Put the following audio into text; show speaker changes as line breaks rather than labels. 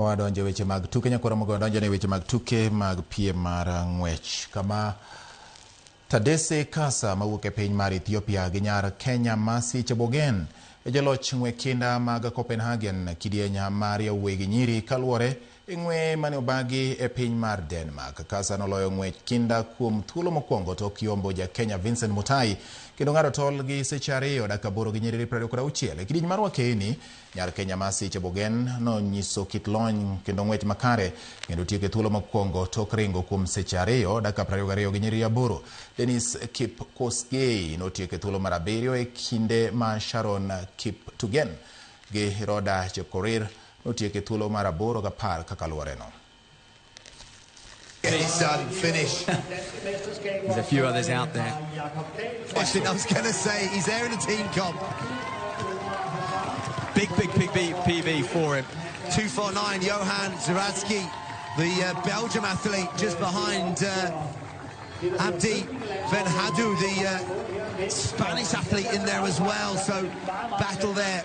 Wadonjo weche mag tuke nyakoro mogo donjo ne weche mag tuke mag piem mar ng'wech kama Tadesse Kassa mawuok e piny mar Ethiopia gi nyar Kenya Mercy Chebwogen joloch ng'we kinda mag Copenhagen kidieny mar yawuoyi gi nyiri kaluwore ng'we mane obagi e piny mar Denmark. Kassa noloyo ng'we kinda kuom thuolo mokwongo tok yombo ja Kenya Vincent Mutai kendo ng'ado tol gi seche 2 dakika 8 gi nyiriri 26. Kidieny mar wakeni nyar Kenya Mercy Chebwogen nonyiso kit lony kendo ng'wech makare kendo tieko thuolo mokwongo tok ringo kuom seche 2 dakika 22 gi nyiriri 8. Dennis Kipkosgei notieko thuolo mar 7 e kinde ma Sharon Kiptugen gi Roda Chepkorir notieko thuolo mar 8 ga par kaka luore no.
Get it done, finish.
There's a few others out there.
I was going to say, he's there in the team comp.
Big PB for him.
249, Johan Zaradsky, the Belgium athlete, just behind Abdi Ben Hadou, the Spanish athlete in there as well. So battle there.